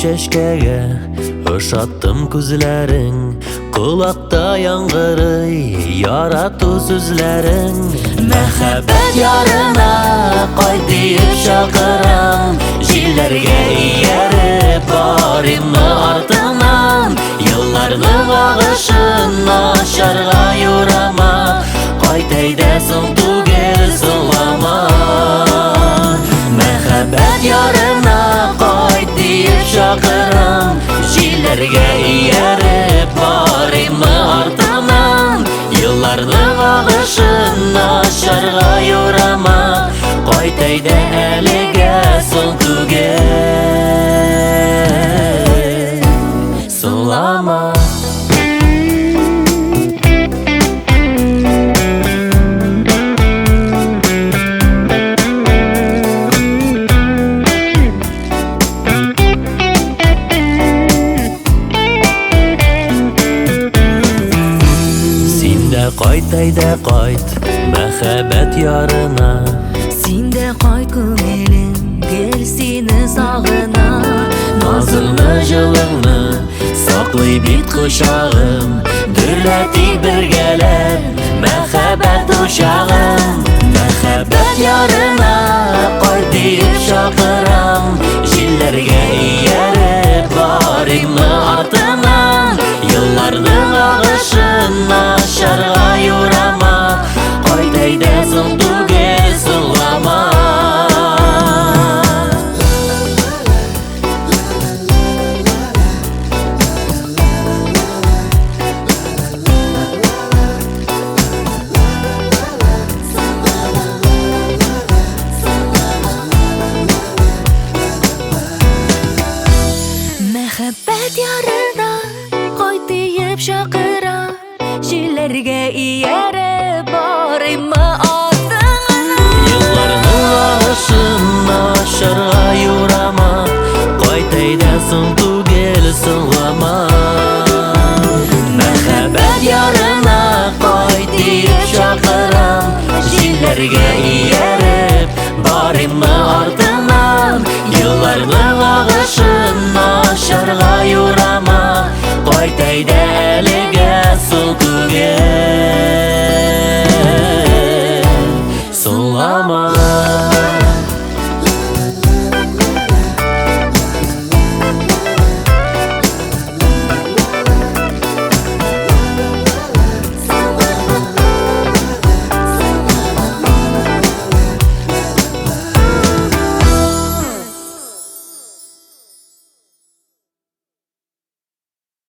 чәшкәгә ошаттым күзләрең, колакта яңгырый ярату сүзләрең. Мәхәббәт ярына кайт диеп чакырам, җилләргә ияреп барыйммы артыңнан, елларның агышын ачарга юрама, кайт әйдә соң түгел соңлама. Мәхәббәт ярына кайт диеп чакырам, җилләргә ияреп барыйммы артыңнан, елларның агышын ачарга юрама, кайт әйдә әлегә соң түгел соңлама. Кайт әйдә кайт мәхәббәт ярына, Син дә кайт күңелем, гел сине сагына. назыңны җылыңны саклый бит кочагым, дөрләтик бергәләп мәхәббәт учагын. Мәхәббәт ярына кайт диеп чакырам, җилләргә ияреп барыйммы артыңнан, елларның агышын ачарга юрама, кайт әйдә соң түгел соңлама. Мәхәббәт ярына кайт диеп чакыра, җилләргә ияреп барыйммы артыңнан, Елларның агышын ачарга юрама, кайт әйдә соң түгел соңлама. Мәхәббәт ярына кайт диеп чакырам, җилләргә ияреп барыйммы артыңнан, елларның агышын ачарга юрама, кайт әйдә әлегә соң түгел соңлама.